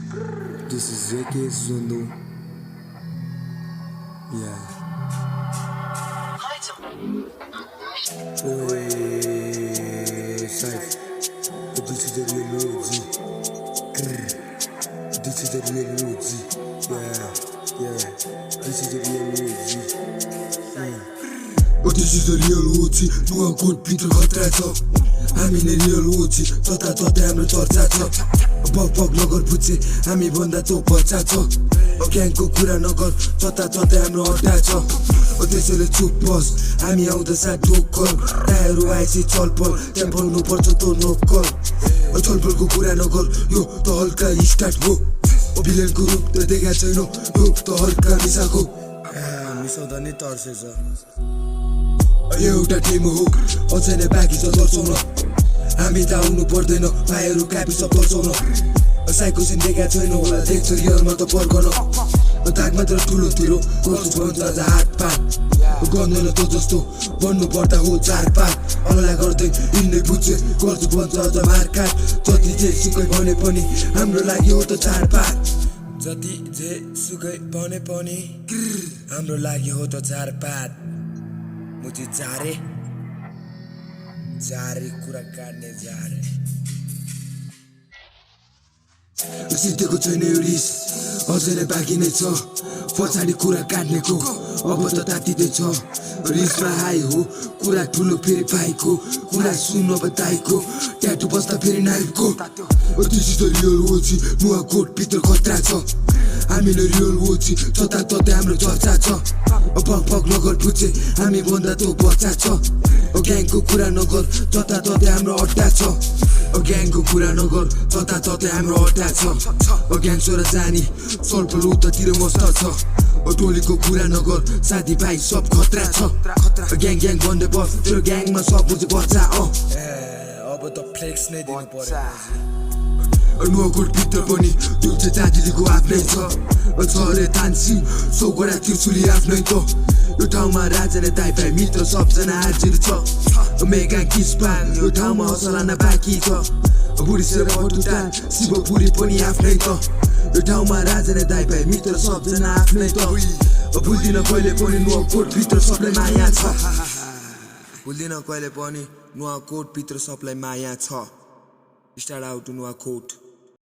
This is Zeke Zondo. Yeah. Saif. This is the real OG. This is the real OG. Yeah. This is the real OG. Oh, this is the real OG. No one could beat the hot up. I'm in the real OG. Tota हाम्रो चर्चा छ पक नगर पुछे हामी भन्दा तो बच्चा छ ज्ञानको कुरा नगर जता हाम्रो अड्डा छ त्यसैले चुप बस हामी आउँदा साथ ढोकर टायरहरू आएपछि चलपल त्यहाँ बोल्नु पर्छ तो नोकर चलपलको कुरा नगर यो त हल्का स्टार्ट हो भिलेनको रूप त देखा छैन यो त हल्का मिसाको मिसाउँदा नि तर्सेछ एउटा टिम हो अझै नै बाँकी छ दर्शाउन हामी त आउनु पर्दैन भाइहरू कापी सब दर्शाउन साइको सिन देखा छैन होला देख्छ रियलमा त पर्खन दाग मात्र ठुलो तिरो गर्छु भन्छ आज हात पात गर्दैन त जस्तो भन्नु पर्दा हो चार पात अल्ला गर्दै हिँड्ने बुझ्छ गर्छु भन्छ अझ मारकाट जति जे सुकै भने पनि हाम्रो लागि हो त चार पात जति जे सुकै भने पनि हाम्रो लागि हो त चार पात मुझे चारे कुरा काट्ने जारे सिद्धेको छैन यो रिस अझै नै बाँकी नै छ पछाडि कुरा काट्नेको अब त तातिँदैछ रिसमा हाई हो कुरा ठुलो फेरि भाइको कुरा सुन्न बताइको ट्याटु बस्दा फेरि नाइफको this is the real OG Nuwakot भित्र खतरा छ हामी नै रियल ओजी जता ततै हाम्रो चर्चा छ पक नगर पुछे हामी भन्दा तो बच्चा छ ग्याङको कुरा नगर जता ततै हाम्रो अड्डा छ ग्याङको कुरा नगर जता ततै हाम्रो अड्डा छ ग्याङ छोरा जानी सल्पल उतातिर मस्त छ टोलीको कुरा नगर साथीभाइ सब खतरा छ ग्याङ भन्दै बस तेरो ग्याङमा सब बुझे बच्चा अब त फ्लेक्स नै दिनु पर्यो नुवाकोट भित्र पनि त्यो चाहिँ दाजुलीको आफ्नै छ रे तानसिंह सौगडा त्रिशुली आफ्नै त यो ठाउँमा राजा नै दाइ भाइ मित्र सबजना हाजिर छ मेगा किसपान यो ठाउँमा हसलाना बाँकी छ बुढीसेर भटुटान शिवपुरी पनि आफ्नै त यो ठाउँमा राजा नै दाइ भाइ मित्र सबजना आफ्नै त भुल्दिन कहिले पनि नुवाकोट भित्र सबलाई माया छ भुल्दिन कहिले पनि नुवाकोट भित्र सबलाई माया छ स्टार्ट आउट नुवाकोट